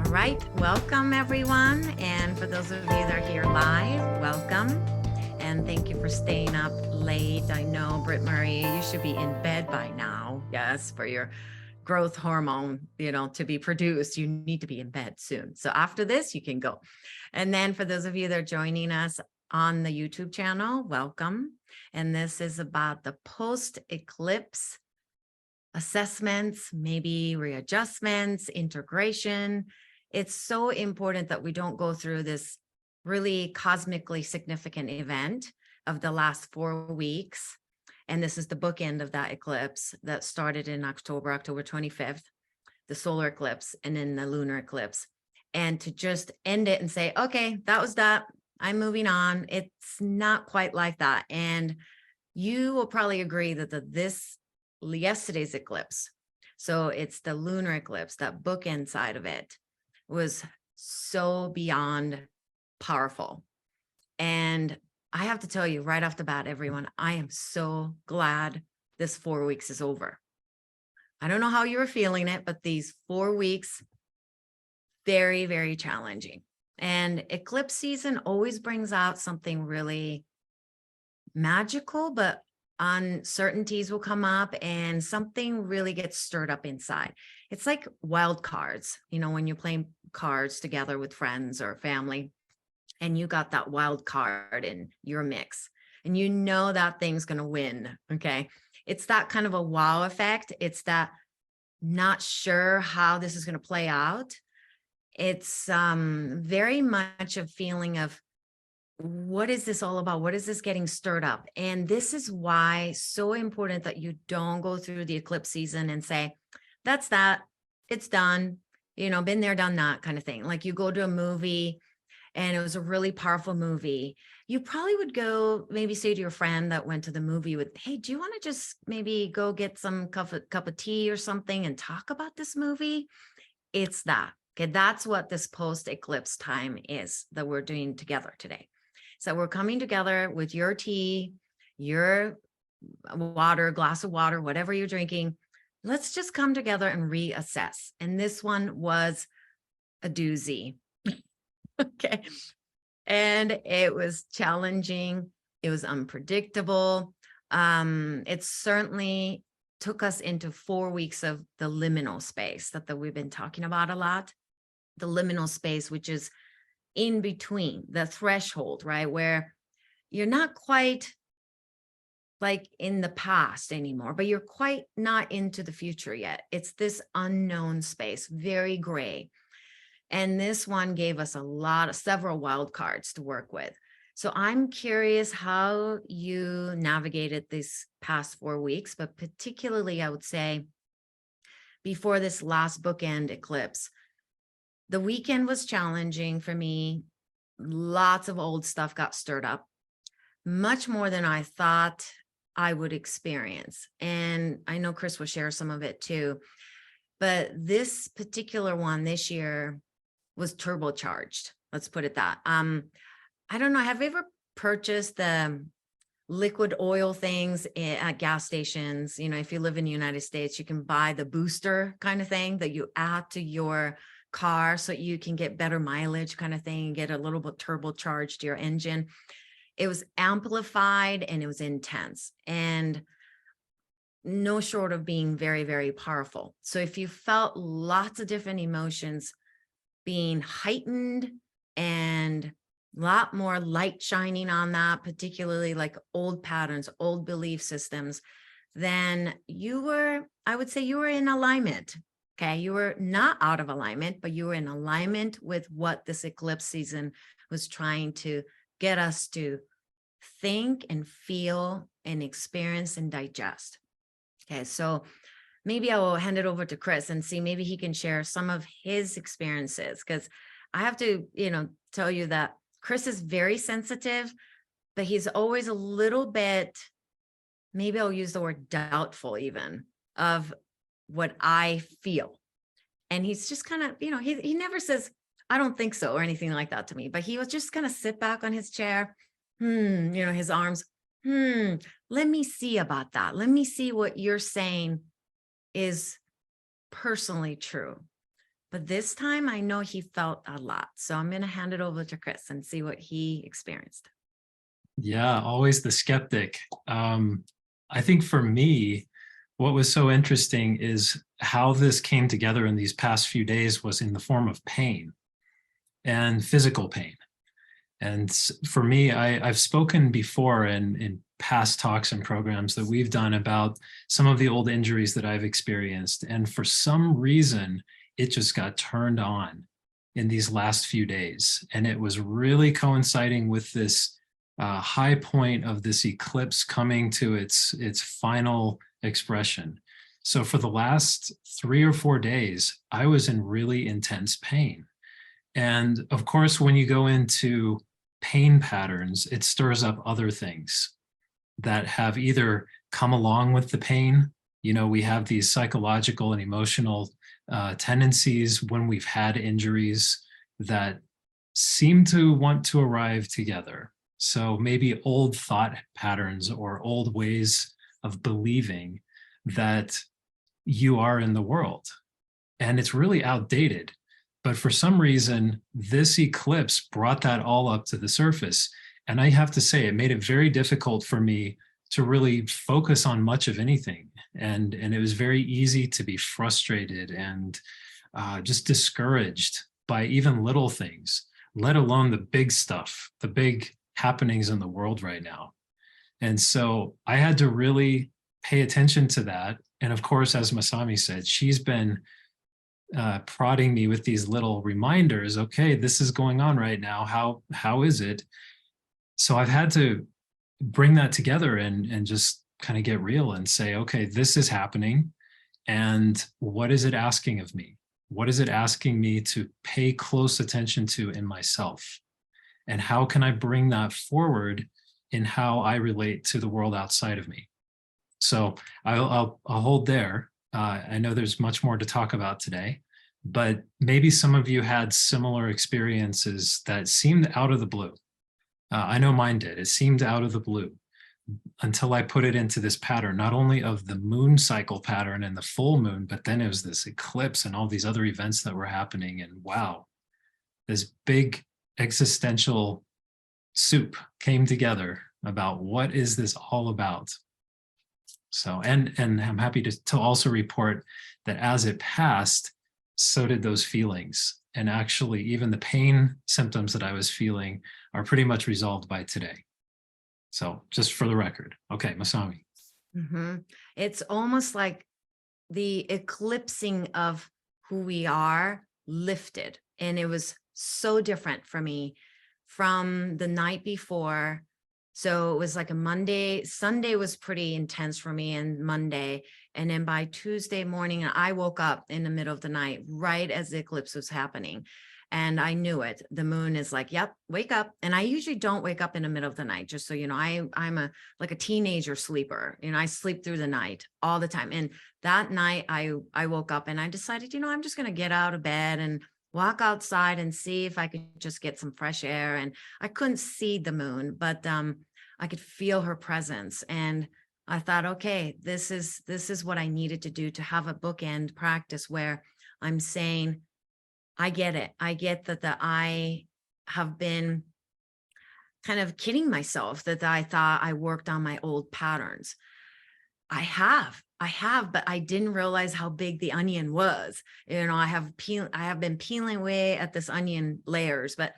All right, welcome everyone. And for those of you that are here live, welcome. And thank you for staying up late. I know, Britt Marie, you should be in bed by now. Yes, for your growth hormone, to be produced, you need to be in bed soon. So after this, you can go. And then for those of you that are joining us on the YouTube channel, welcome. And this is about the post-eclipse assessments, maybe readjustments, integration. It's so important that we don't go through this really cosmically significant event of the last 4 weeks. And this is the bookend of that eclipse that started in October 25th, the solar eclipse, and then the lunar eclipse. And to just end it and say, okay, that was that. I'm moving on. It's not quite like that. And you will probably agree that yesterday's eclipse, so it's the lunar eclipse, that bookend side of it, was so beyond powerful. And I have to tell you right off the bat, everyone, I am so glad this 4 weeks is over. I don't know how you were feeling it, but these 4 weeks, very, very challenging. And eclipse season always brings out something really magical, but uncertainties will come up and something really gets stirred up inside. It's like wild cards, when you're playing cards together with friends or family, and you got that wild card in your mix, and that thing's going to win. Okay. It's that kind of a wow effect. It's that not sure how this is going to play out. It's very much a feeling of, what is this all about? What is this getting stirred up? And this is why so important that you don't go through the eclipse season and say, that's that, it's done, been there, done that kind of thing. Like you go to a movie and it was a really powerful movie. You probably would go maybe say to your friend that went to the movie with, hey, do you want to just maybe go get some cup of tea or something and talk about this movie? It's that. Okay, that's what this post-eclipse time is that we're doing together today. So we're coming together with your tea, your water, glass of water, whatever you're drinking. Let's just come together and reassess. And this one was a doozy. Okay. And it was challenging. It was unpredictable. It certainly took us into 4 weeks of the liminal space that we've been talking about a lot. The liminal space, which is in between, the threshold, right? Where you're not quite like in the past anymore, but you're quite not into the future yet. It's this unknown space, very gray. And this one gave us several wild cards to work with. So I'm curious how you navigated these past 4 weeks, but particularly I would say before this last bookend eclipse, the weekend was challenging for me. Lots of old stuff got stirred up, much more than I thought I would experience. And I know Chris will share some of it too. But this particular one this year was turbocharged. Let's put it that. I don't know. Have you ever purchased the liquid oil things at gas stations? If you live in the United States, you can buy the booster kind of thing that you add to your car so you can get better mileage kind of thing, get a little bit turbocharged your engine. It was amplified and it was intense and no short of being very, very powerful. So if you felt lots of different emotions being heightened and a lot more light shining on that, particularly like old patterns, old belief systems, then I would say you were in alignment. Okay, you were not out of alignment, but you were in alignment with what this eclipse season was trying to get us to think and feel and experience and digest. Okay, so maybe I will hand it over to Chris and see, maybe he can share some of his experiences, because I have to, tell you that Chris is very sensitive, but he's always a little bit, maybe I'll use the word doubtful even, of what I feel. And he's just kind of, he never says, I don't think so or anything like that to me, but he was just going to sit back on his chair, his arms, let me see about that. Let me see what you're saying is personally true. But this time I know he felt a lot. So I'm going to hand it over to Chris and see what he experienced. Yeah, always the skeptic. I think for me, what was so interesting is how this came together in these past few days was in the form of pain and physical pain. And for me, I've spoken before in past talks and programs that we've done about some of the old injuries that I've experienced. And for some reason, it just got turned on in these last few days. And it was really coinciding with this high point of this eclipse coming to its final expression. So for the last 3 or 4 days, I was in really intense pain. And of course, when you go into pain patterns, it stirs up other things that have either come along with the pain. You know, we have these psychological and emotional tendencies when we've had injuries that seem to want to arrive together. So maybe old thought patterns or old ways of believing that you are in the world. And it's really outdated. But for some reason, this eclipse brought that all up to the surface. And I have to say, it made it very difficult for me to really focus on much of anything. And it was very easy to be frustrated and just discouraged by even little things, let alone the big stuff, the big happenings in the world right now. And so I had to really pay attention to that. And of course, as Masami said, she's been prodding me with these little reminders. Okay, this is going on right now. How is it? So I've had to bring that together and just kind of get real and say, okay, this is happening. And what is it asking of me? What is it asking me to pay close attention to in myself? And how can I bring that forward in how I relate to the world outside of me? So I'll hold there. I know there's much more to talk about today, but maybe some of you had similar experiences that seemed out of the blue. I know mine did. It seemed out of the blue until I put it into this pattern, not only of the moon cycle pattern and the full moon, but then it was this eclipse and all these other events that were happening. And wow, this big existential soup came together about what is this all about. So, and I'm happy to also report that as it passed, so did those feelings. And actually, even the pain symptoms that I was feeling are pretty much resolved by today. So just for the record. Okay, Masami. Mm-hmm. It's almost like the eclipsing of who we are lifted. And it was so different for me from the night before. So it was like a Monday. Sunday was pretty intense for me, and Monday. And then by Tuesday morning, I woke up in the middle of the night, right as the eclipse was happening. And I knew it. The moon is like, yep, wake up. And I usually don't wake up in the middle of the night, just so you know. I'm like a teenager sleeper. You know, I sleep through the night all the time. And that night I woke up and I decided, you know, I'm just going to get out of bed and walk outside and see if I could just get some fresh air. And I couldn't see the moon, but I could feel her presence. And I thought, okay, this is what I needed to do, to have a bookend practice where I'm saying, I get it. I get that I have been kind of kidding myself that I thought I worked on my old patterns. I have, but I didn't realize how big the onion was. You know, I have been peeling away at this onion layers, but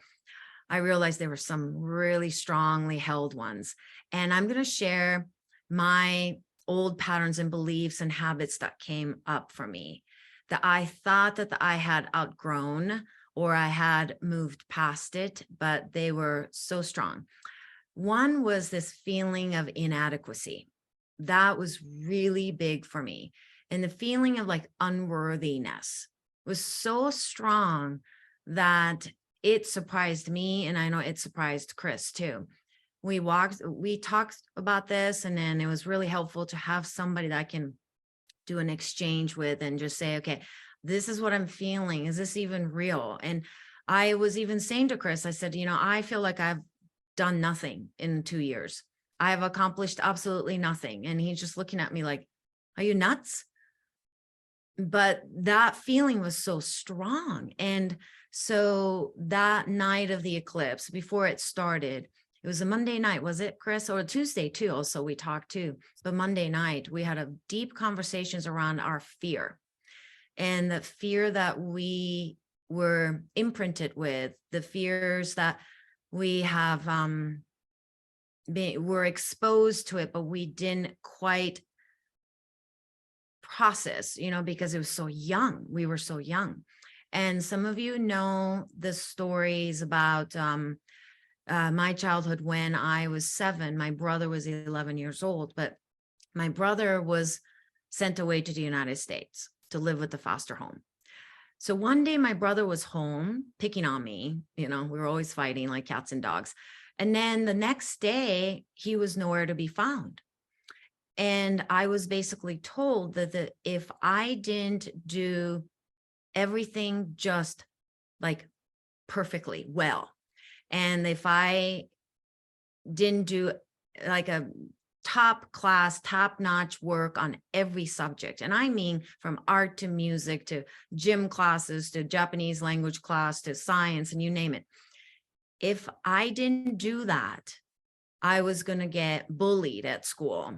I realized there were some really strongly held ones. And I'm going to share my old patterns and beliefs and habits that came up for me, that I thought that I had outgrown or I had moved past it, but they were so strong. One was this feeling of inadequacy. That was really big for me. And the feeling of like unworthiness was so strong that it surprised me. And I know it surprised Chris too. We talked about this, and then it was really helpful to have somebody that I can do an exchange with and just say, okay, this is what I'm feeling. Is this even real? And I was even saying to Chris, I said, you know, I feel like I've done nothing in 2 years. I've accomplished absolutely nothing. And he's just looking at me like, are you nuts? but that feeling was so strong. And so that night of the eclipse, before it started, it was a Monday night, was it, Chris? Or a Tuesday too, also we talked too. But Monday night, we had a deep conversations around our fear, and the fear that we were imprinted with, the fears that we have were exposed to it, but we didn't quite process, because it was so young. We were so young. And some of you know the stories about my childhood. When I was 7, my brother was 11 years old, but my brother was sent away to the United States to live with the foster home. So one day my brother was home picking on me, we were always fighting like cats and dogs. And then the next day he was nowhere to be found. And I was basically told that if I didn't do everything just like perfectly well, and if I didn't do like a top class, top notch work on every subject, and I mean from art to music to gym classes to Japanese language class to science, and you name it, if I didn't do that, I was going to get bullied at school,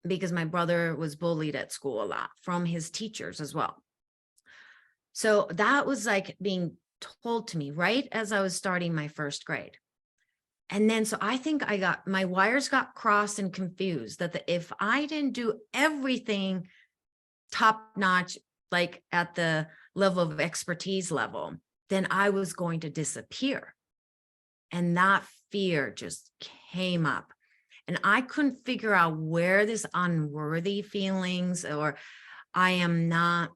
because my brother was bullied at school a lot from his teachers as well. So that was like being told to me right as I was starting my first grade. And then, so I think my wires got crossed and confused that if I didn't do everything top notch, like at the level of expertise level, then I was going to disappear. And that fear just came up. And I couldn't figure out where this unworthy feelings, or I am not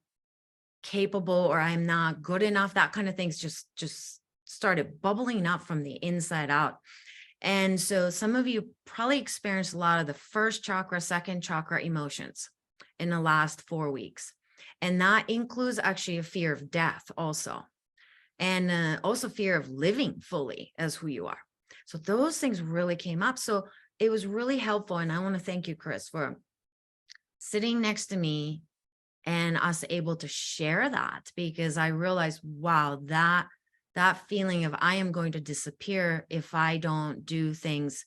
capable, or I'm not good enough, that kind of things just started bubbling up from the inside out. And so some of you probably experienced a lot of the first chakra, second chakra emotions in the last 4 weeks. And that includes actually a fear of death also. And also fear of living fully as who you are. So those things really came up. So it was really helpful. And I want to thank you, Chris, for sitting next to me and us able to share that, because I realized, wow, that feeling of I am going to disappear if I don't do things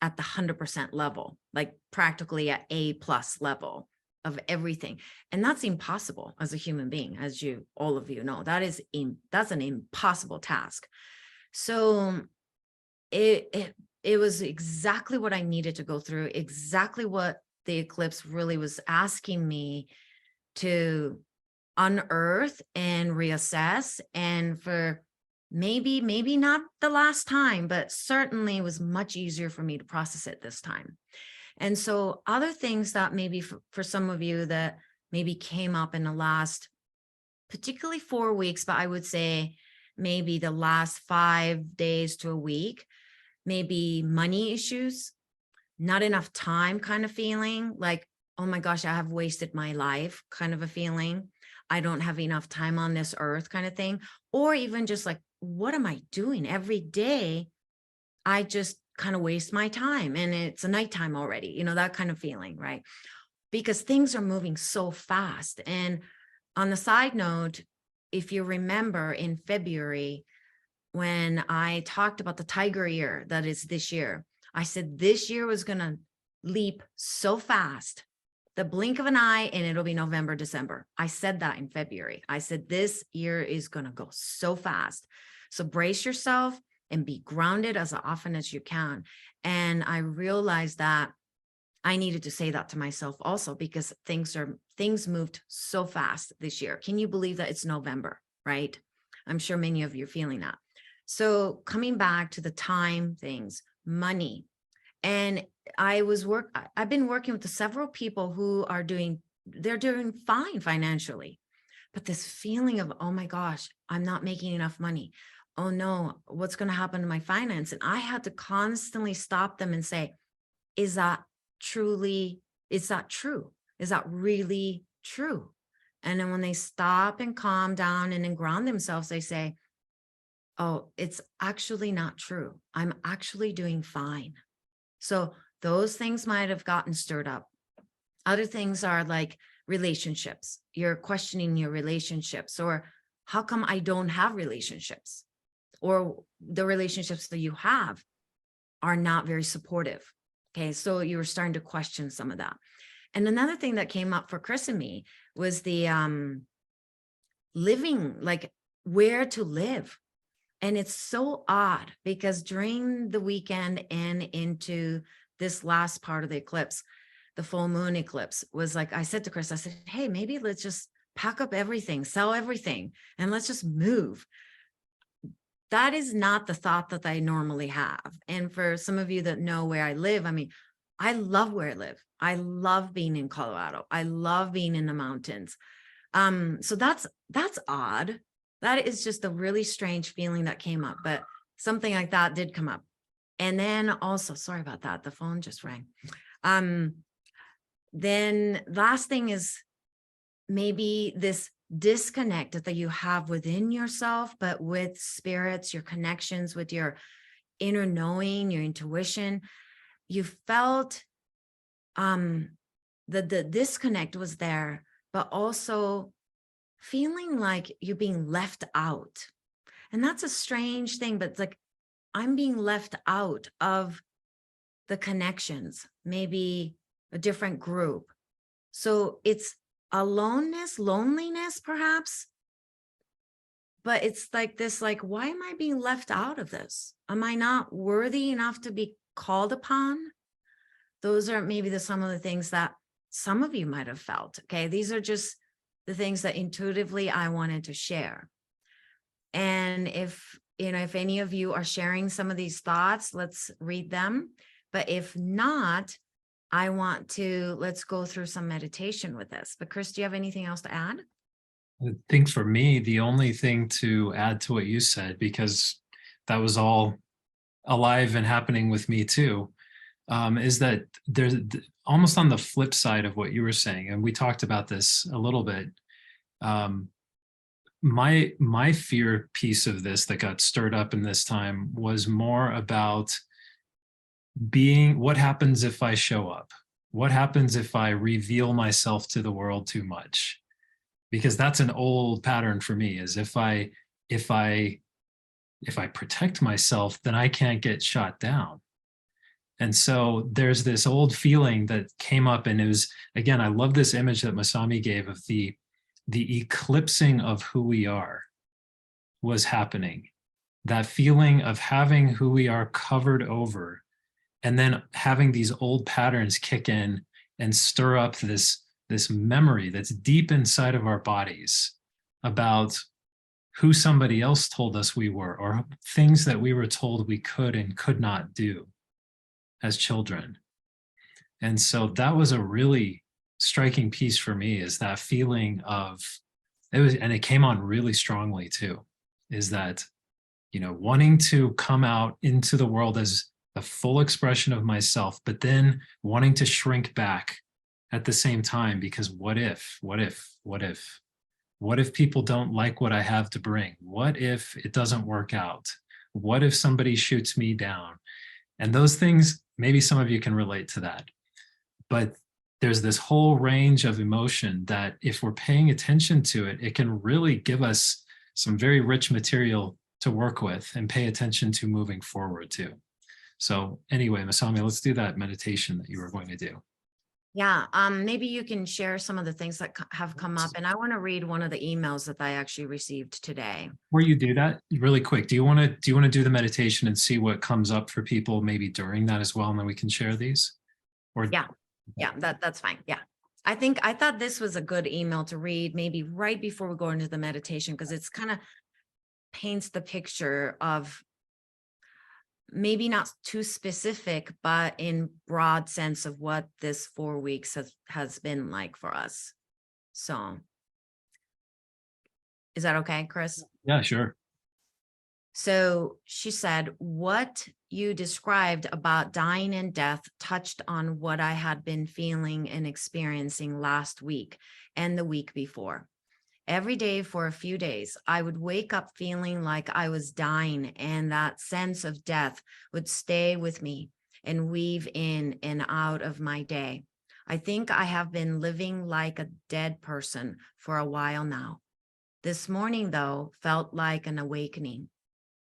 at the 100% level, like practically at A+ level of everything. And that's impossible as a human being, as all of you know. That's an impossible task. So it was exactly what I needed to go through, exactly what the eclipse really was asking me to unearth and reassess. And for maybe not the last time, but certainly it was much easier for me to process it this time. And so other things that maybe for some of you that maybe came up in the last, particularly 4 weeks, but I would say maybe the last 5 days to a week, maybe money issues, not enough time kind of feeling, like, oh my gosh, I have wasted my life kind of a feeling. I don't have enough time on this earth kind of thing. Or even just like, what am I doing every day? I just kind of waste my time and it's a nighttime already, that kind of feeling, right? Because things are moving so fast. And on the side note, if you remember in February, when I talked about the tiger year that is this year, I said this year was going to leap so fast, the blink of an eye, and it'll be November, December. I said that in February. I said this year is going to go so fast. So brace yourself and be grounded as often as you can. And I realized that I needed to say that to myself also, because things moved so fast this year. Can you believe that it's November, right? I'm sure many of you are feeling that. So coming back to the time things, money, and I've been working with several people who they're doing fine financially, but this feeling of, oh my gosh, I'm not making enough money. Oh no, what's going to happen to my finance? And I had to constantly stop them and say, is that true? Is that really true? And then when they stop and calm down and then ground themselves, they say, oh, it's actually not true. I'm actually doing fine. So those things might have gotten stirred up. Other things are like relationships. You're questioning your relationships, or how come I don't have relationships? Or the relationships that you have are not very supportive. Okay, so you were starting to question some of that. And another thing that came up for Chris and me was the living, like where to live. And it's so odd because during the weekend and into this last part of the eclipse, the full moon eclipse, was like, I said to Chris, I said, hey, maybe let's just pack up everything, sell everything, and let's just move. That is not the thought that I normally have. And for some of you that know where I live, I mean, I love where I live. I love being in Colorado. I love being in the mountains. So that's odd. That is just a really strange feeling that came up, but something like that did come up. And then also, sorry about that, the phone just rang. Then last thing is maybe this disconnect that you have within yourself, but with spirits, your connections with your inner knowing, your intuition. You felt that the disconnect was there, but also feeling like you're being left out. And that's a strange thing, but it's like, I'm being left out of the connections, maybe a different group. So it's aloneness, loneliness, perhaps. But it's like this, like, why am I being left out of this? Am I not worthy enough to be called upon? Those are maybe some of the things that some of you might have felt. Okay, these are just the things that intuitively I wanted to share. And if any of you are sharing some of these thoughts, let's read them. But if not, let's go through some meditation with this. But Chris, do you have anything else to add? I think for me, the only thing to add to what you said, because that was all alive and happening with me too, is that there's almost on the flip side of what you were saying, and we talked about this a little bit. My fear piece of this that got stirred up in this time was more about what happens if I show up? What happens if I reveal myself to the world too much? Because that's an old pattern for me, is if I protect myself, then I can't get shot down. And so there's this old feeling that came up, and it was, again, I love this image that Masami gave of the eclipsing of who we are was happening. That feeling of having who we are covered over, and then having these old patterns kick in and stir up this memory that's deep inside of our bodies about who somebody else told us we were, or things that we were told we could and could not do as children. And so that was a really striking piece for me, is that feeling of, and it came on really strongly too, is that, wanting to come out into the world as the full expression of myself, but then wanting to shrink back at the same time, because what if people don't like what I have to bring? What if it doesn't work out? What if somebody shoots me down? And those things, maybe some of you can relate to that. But there's this whole range of emotion that if we're paying attention to it, it can really give us some very rich material to work with and pay attention to moving forward too. So anyway, Masami, let's do that meditation that you were going to do. Yeah, maybe you can share some of the things that have come up, and I want to read one of the emails that I actually received today. Before you do that, really quick, do you want to do the meditation and see what comes up for people maybe during that as well, and then we can share these? Or yeah, that's fine. Yeah, I thought this was a good email to read, maybe right before we go into the meditation, because it's kind of paints the picture of, maybe not too specific, but in broad sense of what this 4 weeks has been like for us. So is that okay, Chris? Yeah, sure. So she said, what you described about dying and death touched on what I had been feeling and experiencing last week and the week before. Every day for a few days, I would wake up feeling like I was dying, and that sense of death would stay with me and weave in and out of my day. I think I have been living like a dead person for a while now. This morning, though, felt like an awakening.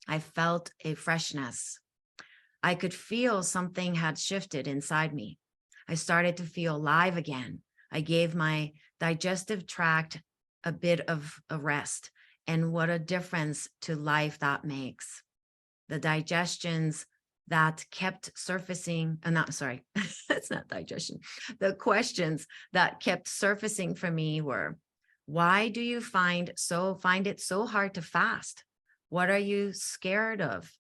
I felt a freshness. I could feel something had shifted inside me. I started to feel alive again. I gave my digestive tract a bit of a rest, and what a difference to life that makes. The digestions that kept surfacing, it's not digestion. The questions that kept surfacing for me were, why do you find it so hard to fast? What are you scared of?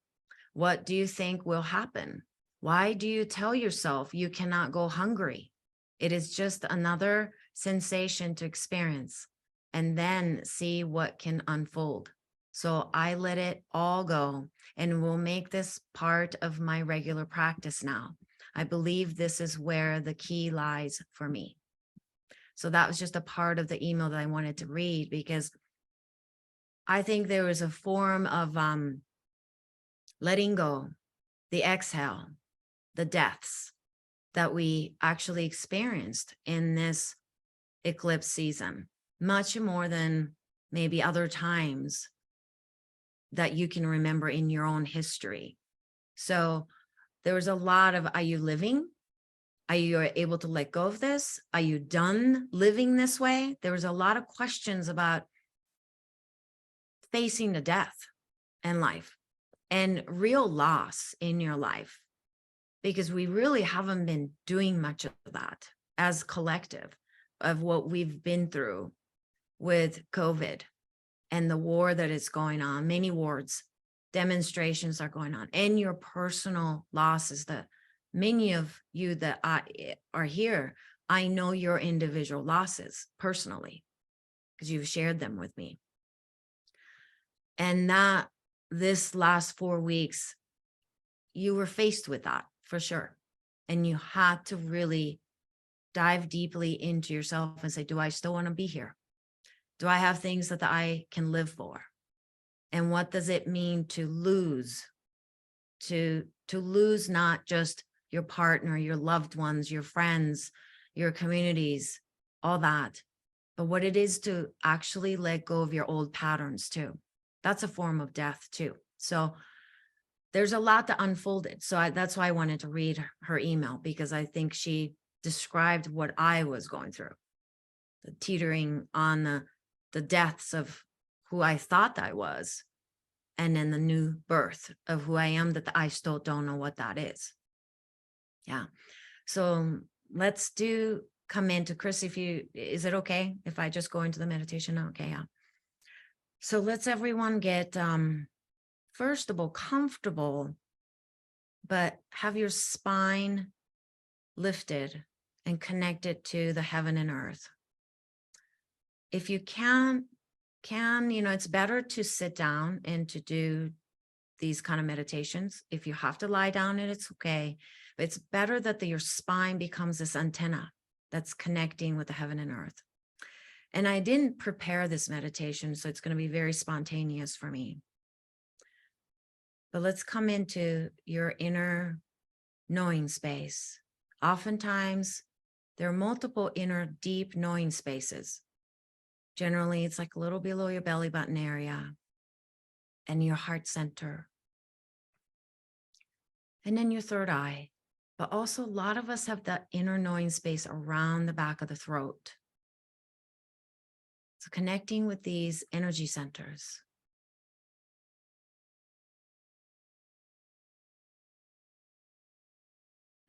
What do you think will happen? Why do you tell yourself you cannot go hungry? It is just another sensation to experience and then see what can unfold. So I let it all go and will make this part of my regular practice now. I believe this is where the key lies for me. So that was just a part of the email that I wanted to read, because I think there was a form of letting go, the exhale, the deaths that we actually experienced in this eclipse season, much more than maybe other times that you can remember in your own history. So there was a lot of, are you living? Are you able to let go of this? Are you done living this way? There was a lot of questions about facing the death and life and real loss in your life, because we really haven't been doing much of that as collective of what we've been through with COVID and the war that is going on. Many wars, demonstrations are going on, and your personal losses that many of you that are here, I know your individual losses personally because you've shared them with me. And that this last 4 weeks, you were faced with that for sure. And you had to really dive deeply into yourself and say, do I still want to be here? Do I have things that I can live for? And what does it mean to lose? To lose not just your partner, your loved ones, your friends, your communities, all that, but what it is to actually let go of your old patterns too. That's a form of death too. So there's a lot that unfolded. So that's why I wanted to read her email, because I think she described what I was going through, the teetering on the deaths of who I thought I was, and then the new birth of who I am that I still don't know what that is. Yeah. So let's come into Chris, is it okay if I just go into the meditation? Okay. Yeah. So let's everyone get, first of all, comfortable, but have your spine lifted and connected to the heaven and earth. If you can, it's better to sit down and to do these kind of meditations. If you have to lie down, it's okay. But it's better that your spine becomes this antenna that's connecting with the heaven and earth. And I didn't prepare this meditation, so it's going to be very spontaneous for me. But let's come into your inner knowing space. Oftentimes, there are multiple inner deep knowing spaces. Generally, it's like a little below your belly button area and your heart center. And then your third eye. But also, a lot of us have that inner knowing space around the back of the throat. So connecting with these energy centers.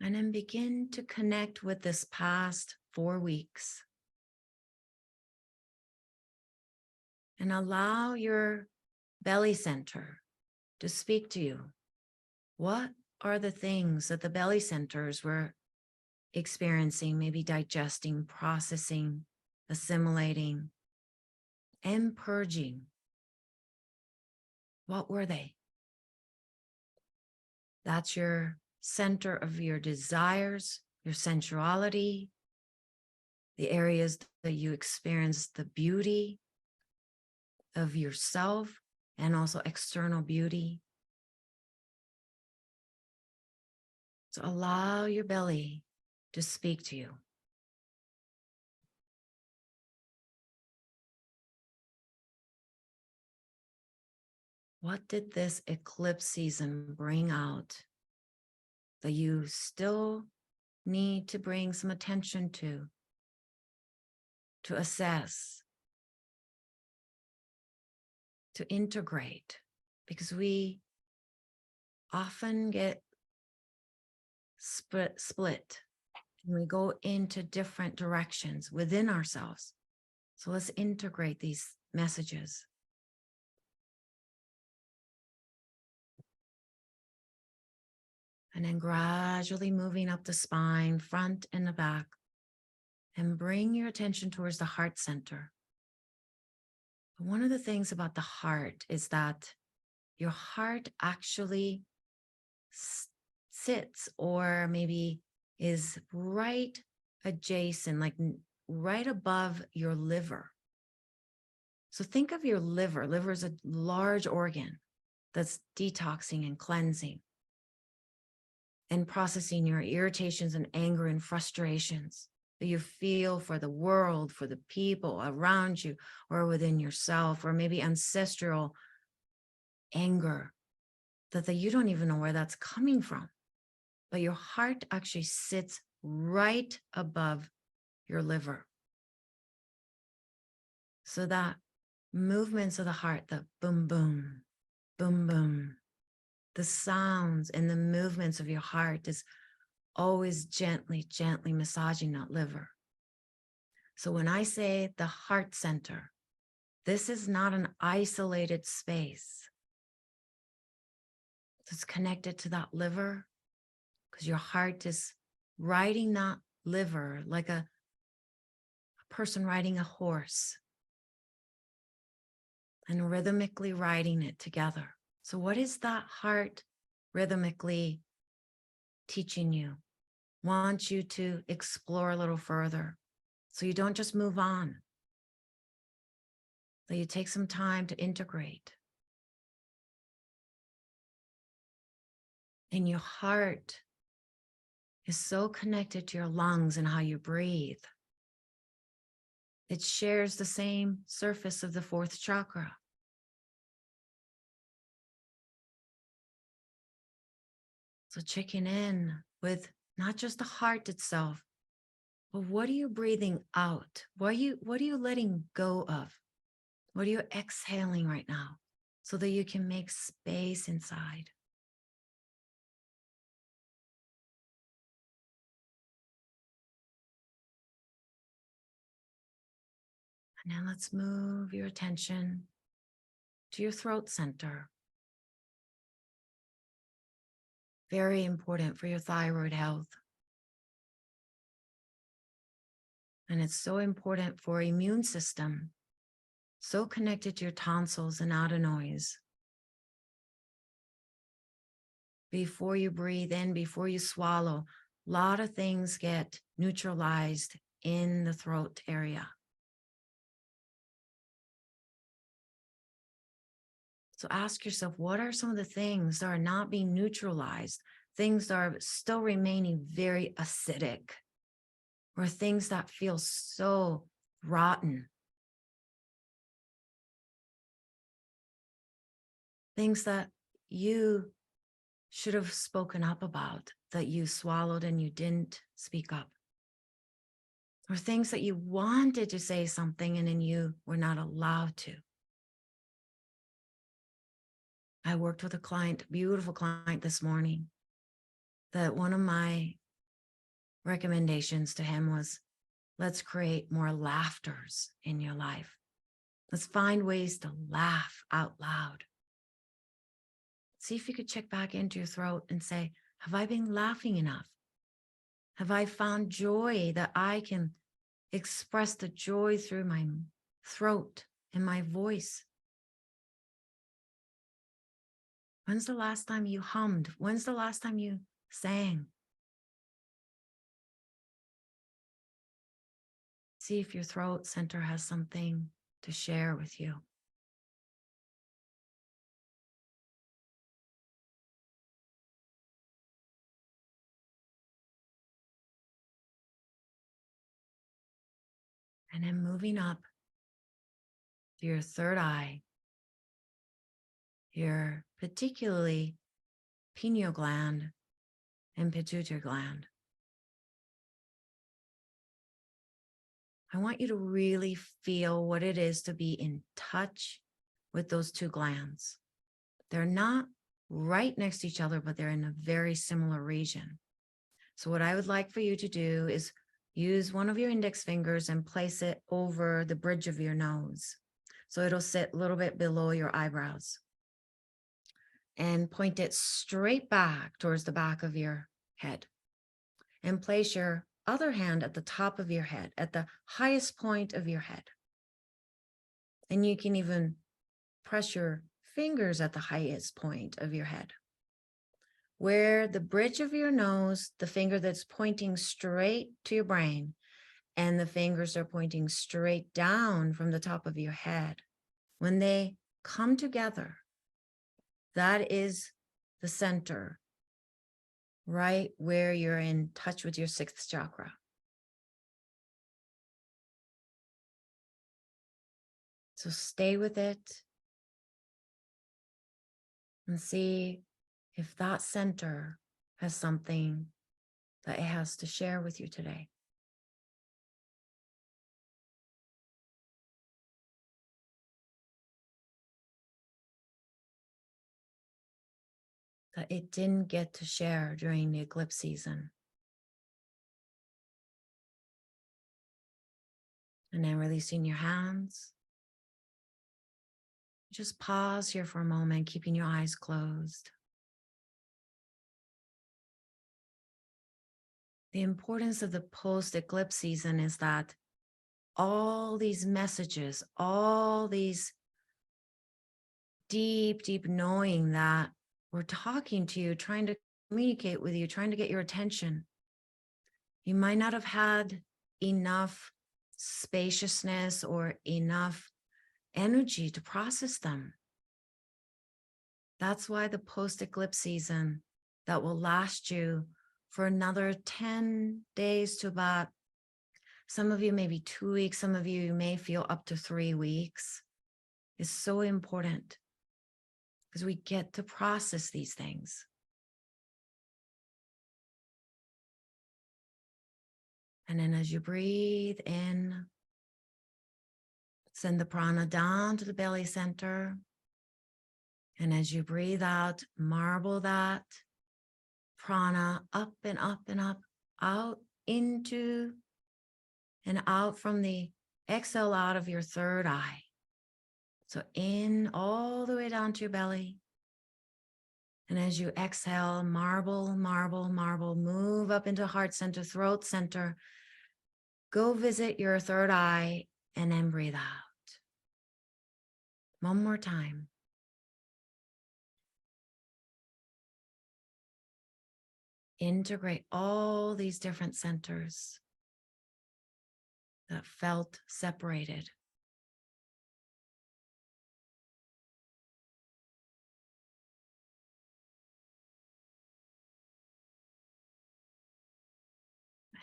And then begin to connect with this past 4 weeks. And allow your belly center to speak to you. What are the things that the belly centers were experiencing, maybe digesting, processing, assimilating, and purging? What were they? That's your center of your desires, your sensuality, the areas that you experience the beauty of yourself and also external beauty. So allow your belly to speak to you. What did this eclipse season bring out that you still need to bring some attention to assess, to integrate? Because we often get split and we go into different directions within ourselves. So let's integrate these messages. And then gradually moving up the spine, front and the back, and bring your attention towards the heart center. One of the things about the heart is that your heart actually sits, or maybe is right adjacent, like right above your liver. So think of your liver. Liver is a large organ that's detoxing and cleansing and processing your irritations and anger and frustrations that you feel for the world, for the people around you, or within yourself, or maybe ancestral anger that you don't even know where that's coming from. But your heart actually sits right above your liver. So that movements of the heart, the boom, boom, boom, boom, the sounds and the movements of your heart is always gently, gently massaging that liver. So when I say the heart center, this is not an isolated space. It's connected to that liver because your heart is riding that liver like a person riding a horse and rhythmically riding it together. So what is that heart rhythmically teaching you? Want you to explore a little further so you don't just move on, that you take some time to integrate. And your heart is so connected to your lungs and how you breathe. It shares the same surface of the fourth chakra. So checking in with not just the heart itself, but what are you breathing out? What are you letting go of? What are you exhaling right now so that you can make space inside? And then let's move your attention to your throat center. Very important for your thyroid health. And it's so important for immune system. So connected to your tonsils and adenoids. Before you breathe in, before you swallow, a lot of things get neutralized in the throat area. So ask yourself, what are some of the things that are not being neutralized? Things that are still remaining very acidic, or things that feel so rotten. Things that you should have spoken up about, that you swallowed and you didn't speak up. Or things that you wanted to say something and then you were not allowed to. I worked with a client, beautiful client this morning, that one of my recommendations to him was, let's create more laughters in your life. Let's find ways to laugh out loud. See if you could check back into your throat and say, have I been laughing enough? Have I found joy that I can express the joy through my throat and my voice? When's the last time you hummed? When's the last time you sang? See if your throat center has something to share with you. And then moving up to your third eye, your particularly pineal gland and pituitary gland. I want you to really feel what it is to be in touch with those two glands. They're not right next to each other, but they're in a very similar region. So what I would like for you to do is use one of your index fingers and place it over the bridge of your nose. So it'll sit a little bit below your eyebrows. And point it straight back towards the back of your head. And place your other hand at the top of your head, at the highest point of your head. And you can even press your fingers at the highest point of your head. Where the bridge of your nose, the finger that's pointing straight to your brain, and the fingers are pointing straight down from the top of your head. When they come together, that is the center, right where you're in touch with your sixth chakra. So stay with it and see if that center has something that it has to share with you today. That it didn't get to share during the eclipse season. And then releasing your hands. Just pause here for a moment, keeping your eyes closed. The importance of the post-eclipse season is that all these messages, all these deep, deep knowing that we're talking to you, trying to communicate with you, trying to get your attention. You might not have had enough spaciousness or enough energy to process them. That's why the post-eclipse season that will last you for another 10 days to about, some of you maybe 2 weeks, some of you may feel up to 3 weeks, is so important because we get to process these things. And then as you breathe in, send the prana down to the belly center. And as you breathe out, marble that prana up and up and up, out into and out from the exhale out of your third eye. So in all the way down to your belly. And as you exhale, marble, marble, marble, move up into heart center, throat center. Go visit your third eye and then breathe out. One more time. Integrate all these different centers that felt separated.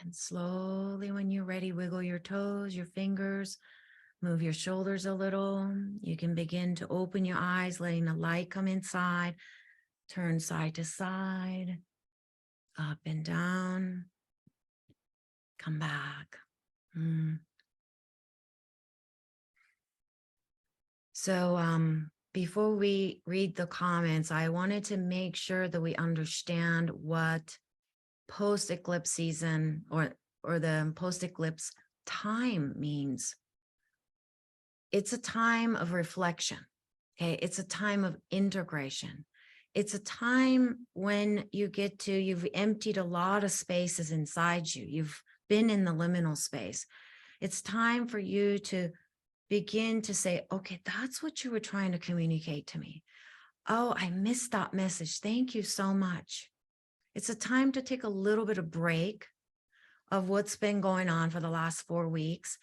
And slowly, when you're ready, wiggle your toes, your fingers, move your shoulders a little. You can begin to open your eyes, letting the light come inside. Turn side to side, up and down. Come back. So before we read the comments, I wanted to make sure that we understand what post-eclipse season or the post-eclipse time means. It's a time of reflection. Okay, it's a time of integration. It's a time when you've emptied a lot of spaces inside you. You've been in the liminal space. It's time for you to begin to say, okay, that's what you were trying to communicate to me. Oh, I missed that message. Thank you so much. It's a time to take a little bit of break of what's been going on for the last 4 weeks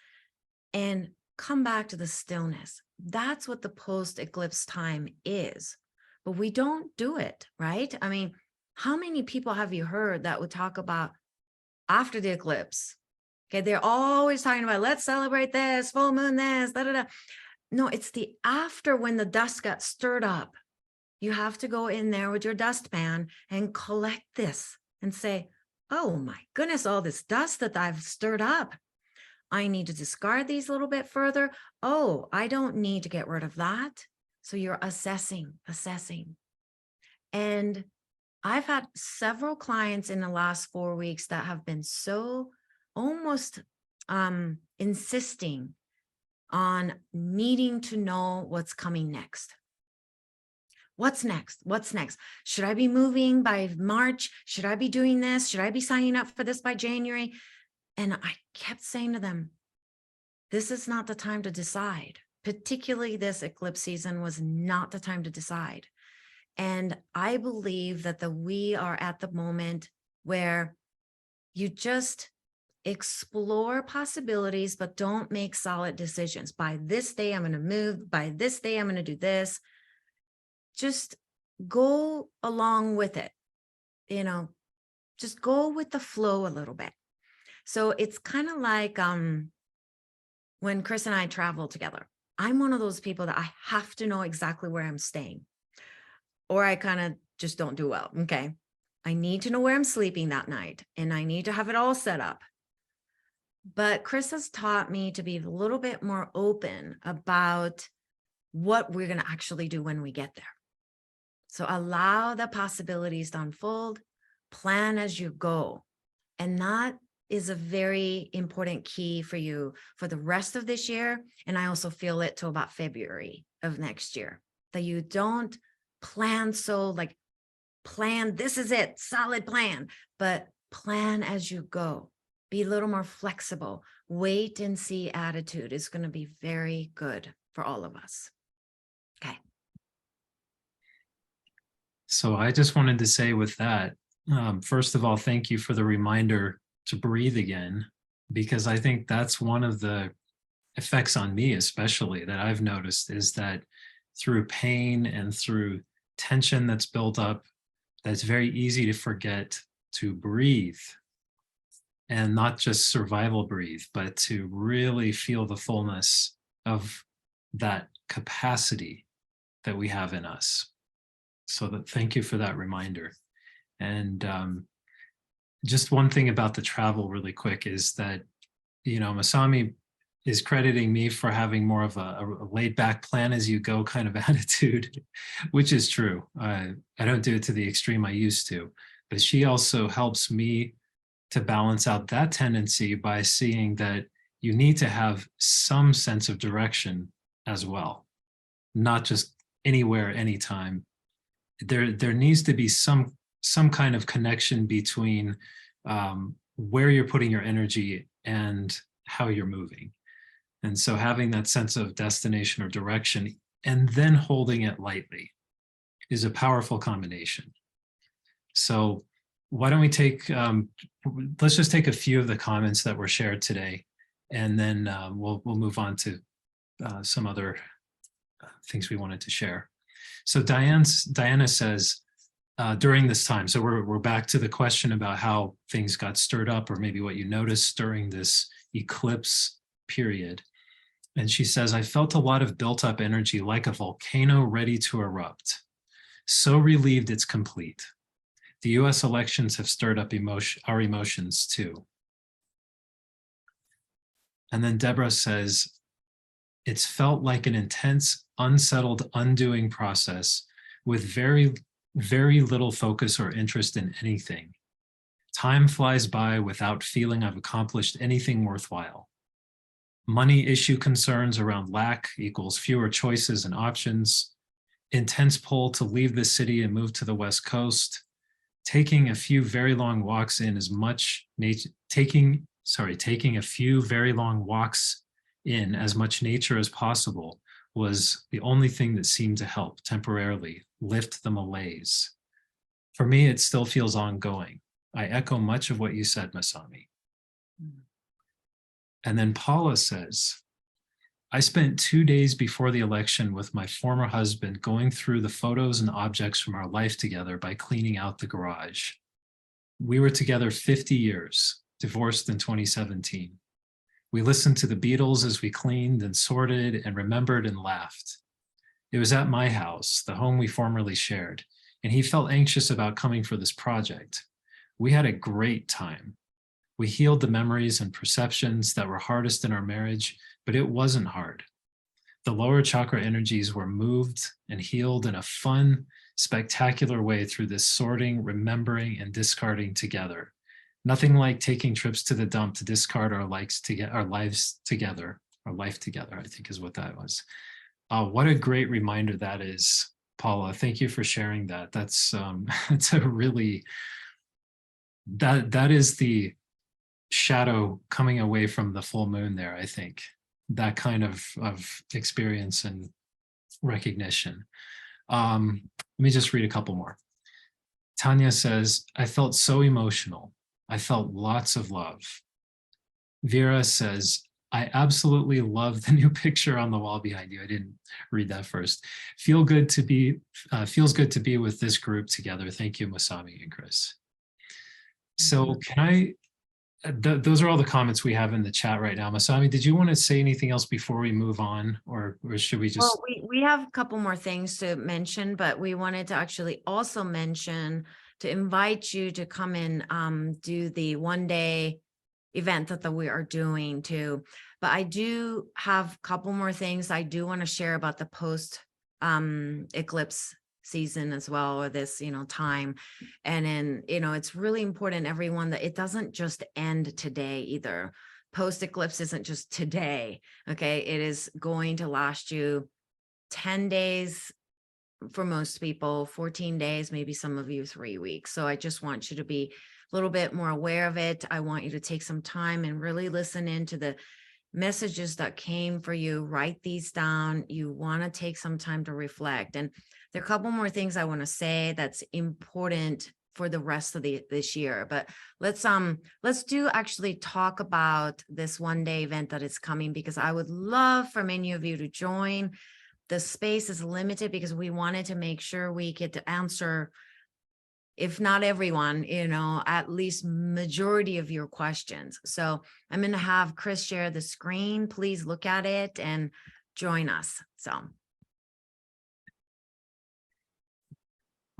and come back to the stillness. That's what the post-eclipse time is. But we don't do it, right? I mean, how many people have you heard that would talk about after the eclipse? Okay, they're always talking about, let's celebrate this, full moon this, da, da, da. No, it's the after, when the dust got stirred up You have to go in there with your dustpan and collect this and say, oh my goodness, all this dust that I've stirred up. I need to discard these a little bit further. Oh, I don't need to get rid of that. So you're assessing. And I've had several clients in the last 4 weeks that have been so almost insisting on needing to know what's coming next. What's next? What's next? Should I be moving by March? Should I be doing this? Should I be signing up for this by January? And I kept saying to them, this is not the time to decide. Particularly this eclipse season was not the time to decide. And I believe that we are at the moment where you just explore possibilities, but don't make solid decisions. By this day, I'm going to move. By this day, I'm going to do this. Just go along with it. Just go with the flow a little bit. So it's kind of like when Chris and I travel together. I'm one of those people that I have to know exactly where I'm staying, or I kind of just don't do well. Okay. I need to know where I'm sleeping that night, and I need to have it all set up. But Chris has taught me to be a little bit more open about what we're going to actually do when we get there. So allow the possibilities to unfold, plan as you go. And that is a very important key for you for the rest of this year. And I also feel it till about February of next year, that you don't plan plan, this is it, solid plan, but plan as you go. Be a little more flexible. Wait and see attitude is going to be very good for all of us. Okay. So I just wanted to say with that, first of all, thank you for the reminder to breathe again, because I think that's one of the effects on me, especially, that I've noticed, is that through pain and through tension that's built up, that's very easy to forget to breathe, and not just survival breathe, but to really feel the fullness of that capacity that we have in us. So thank you for that reminder. And just one thing about the travel really quick is that, Masami is crediting me for having more of a laid back plan as you go kind of attitude, which is true. I don't do it to the extreme I used to, but she also helps me to balance out that tendency by seeing that you need to have some sense of direction as well, not just anywhere, anytime. There needs to be some kind of connection between where you're putting your energy and how you're moving. And so having that sense of destination or direction and then holding it lightly is a powerful combination. So why don't we let's just take a few of the comments that were shared today, and then we'll move on to some other things we wanted to share. So Diana says, during this time, so we're back to the question about how things got stirred up, or maybe what you noticed during this eclipse period. And she says, I felt a lot of built up energy like a volcano ready to erupt. So relieved it's complete. The US elections have stirred up our emotions too. And then Deborah says, it's felt like an intense, unsettled undoing process with very, very little focus or interest in anything. Time flies by without feeling I've accomplished anything worthwhile. Money issue concerns around lack equals fewer choices and options. Intense pull to leave the city and move to the West Coast. Taking a few very long walks in as much nature, taking a few very long walks in as much nature as possible was the only thing that seemed to help temporarily lift the malaise. For me, it still feels ongoing. I echo much of what you said, Masami. And then Paula says, I spent 2 days before the election with my former husband going through the photos and objects from our life together by cleaning out the garage. We were together 50 years, divorced in 2017. We listened to the Beatles as we cleaned and sorted and remembered and laughed. It was at my house, the home we formerly shared, and he felt anxious about coming for this project. We had a great time. We healed the memories and perceptions that were hardest in our marriage, but it wasn't hard. The lower chakra energies were moved and healed in a fun, spectacular way through this sorting, remembering, and discarding together. Nothing like taking trips to the dump to discard our lives together, our life together, I think is what that was. What a great reminder that is, Paula. Thank you for sharing that. That's it's a really, that is the shadow coming away from the full moon there, I think. That kind of experience and recognition. Let me just read a couple more. Tanya says, I felt so emotional. I felt lots of love. Vera says, I absolutely love the new picture on the wall behind you. I didn't read that first. Feels good to be with this group together. Thank you, Masami and Chris. So can I, those are all the comments we have in the chat right now. Masami, did you want to say anything else before we move on, or should we just? Well, we have a couple more things to mention, but we wanted to actually also mention to invite you to come and do the one-day event that we are doing too. But I do have a couple more things I do want to share about the post-eclipse season as well, or this, time. And then, it's really important, everyone, that it doesn't just end today either. Post-eclipse isn't just today, okay? It is going to last you 10 days for most people, 14 days, maybe some of you 3 weeks. So I just want you to be a little bit more aware of it. I want you to take some time and really listen into the messages that came for you. Write these down. You want to take some time to reflect. And there are a couple more things I want to say that's important for the rest of this year. But let's actually talk about this one-day event that is coming, because I would love for many of you to join. The space is limited because we wanted to make sure we get to answer, if not everyone, at least majority of your questions. So I'm going to have Chris share the screen. Please look at it and join us.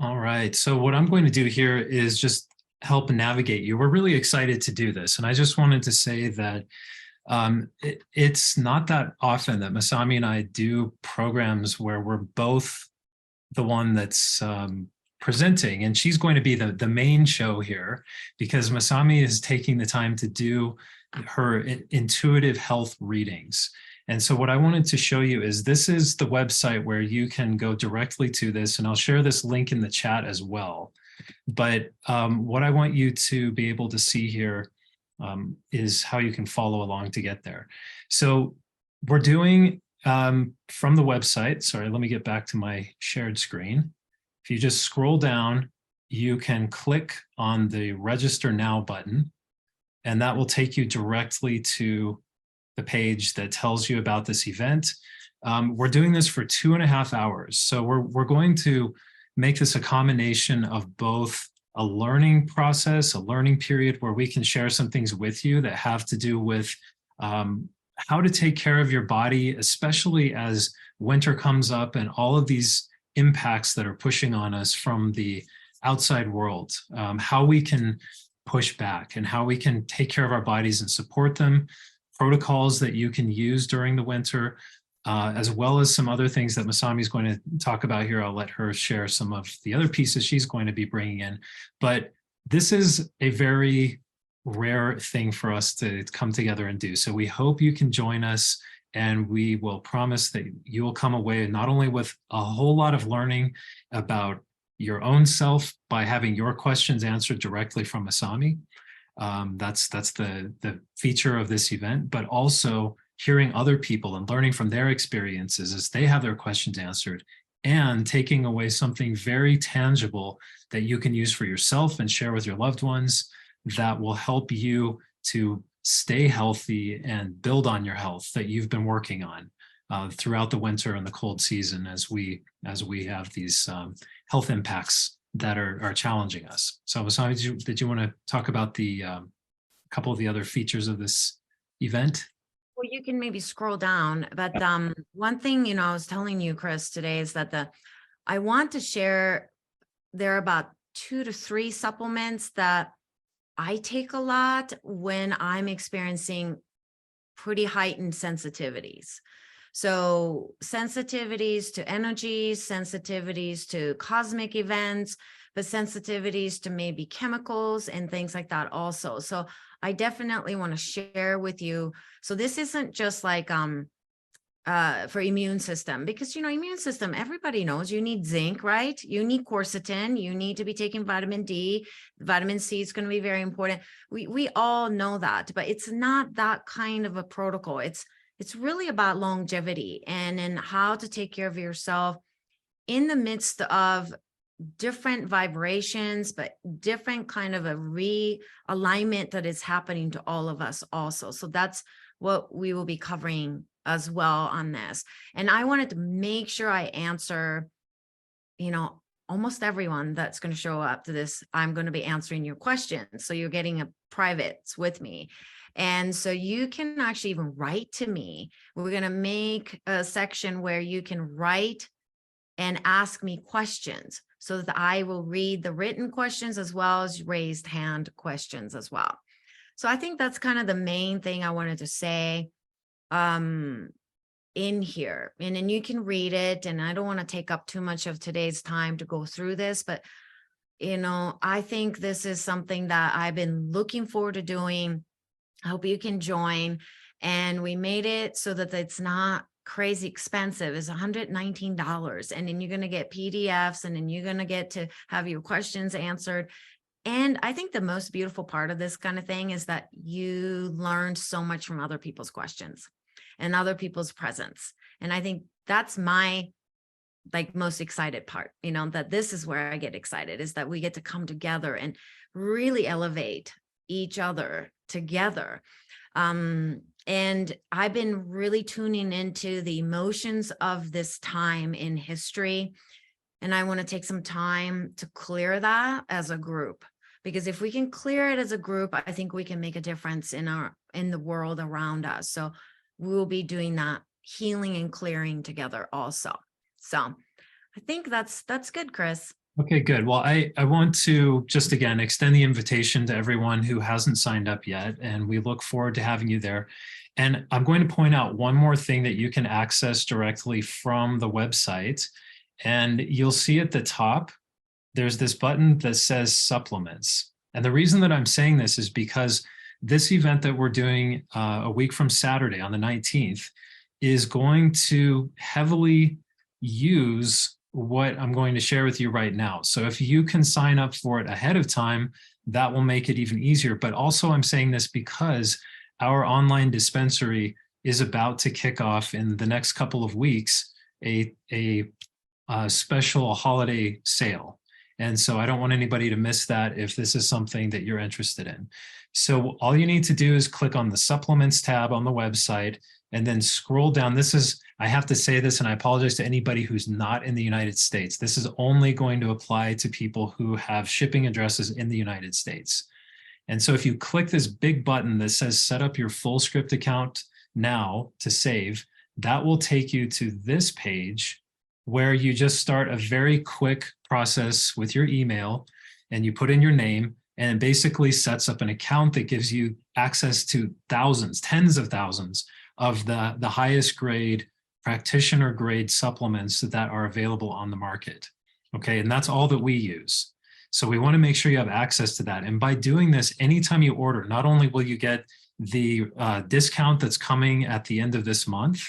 All right. So what I'm going to do here is just help navigate you. We're really excited to do this. And I just wanted to say that it's not that often that Masami and I do programs where we're both the one that's presenting, and she's going to be the main show here, because Masami is taking the time to do her intuitive health readings. And so what I wanted to show you is this is the website where you can go directly to this, and I'll share this link in the chat as well. But what I want you to be able to see here is how you can follow along to get there. So we're doing from the website, sorry, let me get back to my shared screen. If you just scroll down, you can click on the Register Now button, and that will take you directly to the page that tells you about this event. We're doing this for 2.5 hours. So we're going to make this a combination of both a learning process, a learning period where we can share some things with you that have to do with how to take care of your body, especially as winter comes up and all of these impacts that are pushing on us from the outside world, how we can push back and how we can take care of our bodies and support them, protocols that you can use during the winter, as well as some other things that Masami is going to talk about here. I'll let her share some of the other pieces she's going to be bringing in. But this is a very rare thing for us to come together and do. So we hope you can join us, and we will promise that you will come away not only with a whole lot of learning about your own self by having your questions answered directly from Masami. That's the feature of this event, but also hearing other people and learning from their experiences as they have their questions answered, and taking away something very tangible that you can use for yourself and share with your loved ones that will help you to stay healthy and build on your health that you've been working on throughout the winter and the cold season as we have these health impacts that are challenging us. So Masami, did you want to talk about the couple of the other features of this event? Well, you can maybe scroll down, but one thing, I was telling you, Chris, today is that I want to share, there are about 2 to 3 supplements that I take a lot when I'm experiencing pretty heightened sensitivities. So sensitivities to energies, sensitivities to cosmic events, but sensitivities to maybe chemicals and things like that also. So I definitely want to share with you. So this isn't just like for immune system, because immune system, everybody knows you need zinc, right? You need quercetin, you need to be taking vitamin D, vitamin C is going to be very important. We all know that, but it's not that kind of a protocol. It's really about longevity and how to take care of yourself in the midst of different vibrations, but different kind of a realignment that is happening to all of us also. So that's what we will be covering as well on this. And I wanted to make sure I answer, almost everyone that's going to show up to this. I'm going to be answering your questions. So you're getting a privates with me. And so you can actually even write to me. We're going to make a section where you can write and ask me questions so that I will read the written questions as well as raised hand questions as well. So I think that's kind of the main thing I wanted to say in here. And then you can read it. And I don't want to take up too much of today's time to go through this, but I think this is something that I've been looking forward to doing. I hope you can join. And we made it so that it's not crazy expensive. It's $119. And then you're going to get PDFs, and then you're going to get to have your questions answered. And I think the most beautiful part of this kind of thing is that you learn so much from other people's questions and other people's presence. And I think that's my most excited part, that this is where I get excited, is that we get to come together and really elevate each other together. And I've been really tuning into the emotions of this time in history. And I want to take some time to clear that as a group, because if we can clear it as a group, I think we can make a difference in the world around us. So we'll be doing that healing and clearing together also. So I think that's good, Chris. Okay, good. Well, I want to just again extend the invitation to everyone who hasn't signed up yet, and we look forward to having you there. And I'm going to point out one more thing that you can access directly from the website. And you'll see at the top, there's this button that says supplements. And the reason that I'm saying this is because this event that we're doing a week from Saturday on the 19th is going to heavily use what I'm going to share with you right now. So if you can sign up for it ahead of time, that will make it even easier. But also I'm saying this because our online dispensary is about to kick off in the next couple of weeks, a special holiday sale. And so I don't want anybody to miss that if this is something that you're interested in. So all you need to do is click on the supplements tab on the website and then scroll down. I have to say this, and I apologize to anybody who's not in the United States. This is only going to apply to people who have shipping addresses in the United States. And so if you click this big button that says set up your Fullscript account now to save, that will take you to this page where you just start a very quick process with your email, and you put in your name, and it basically sets up an account that gives you access to thousands, tens of thousands of the highest grade, practitioner grade supplements that are available on the market. Okay, and that's all that we use. So we want to make sure you have access to that. And by doing this, anytime you order, not only will you get the discount that's coming at the end of this month,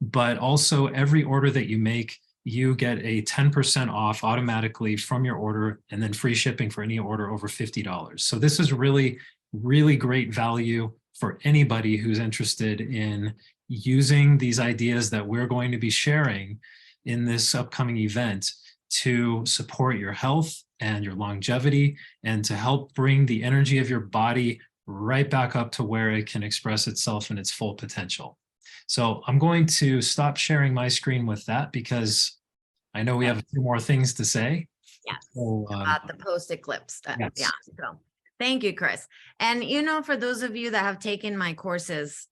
but also every order that you make, you get a 10% off automatically from your order, and then free shipping for any order over $50. So this is really, really great value for anybody who's interested in using these ideas that we're going to be sharing in this upcoming event to support your health and your longevity, and to help bring the energy of your body right back up to where it can express itself in its full potential. So I'm going to stop sharing my screen with that because I know we have a few more things to say. Yeah, So, about the post-eclipse. Yes. Yeah, so thank you, Chris. And for those of you that have taken my courses,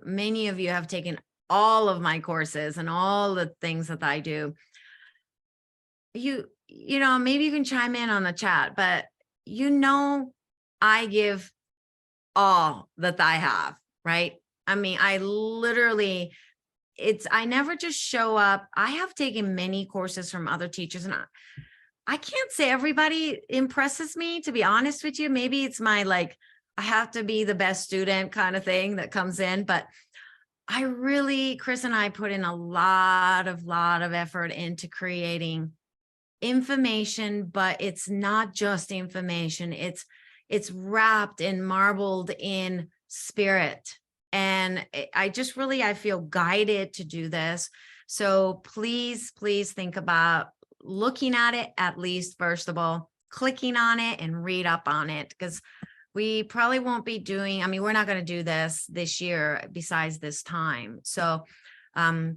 many of you have taken all of my courses and all the things that I do. You know, maybe you can chime in on the chat, but you know, I give all that I have, right? I mean, I literally, I never just show up. I have taken many courses from other teachers, and I can't say everybody impresses me, to be honest with you. Maybe it's my, like, I have to be the best student kind of thing that comes in, but I really, Chris and I put in a lot of effort into creating information, but it's not just information. It's wrapped and marbled in spirit. And I just really, I feel guided to do this. So please think about looking at it, at least, first of all, clicking on it and read up on it, because we probably won't be doing, I mean, we're not going to do this year besides this time. So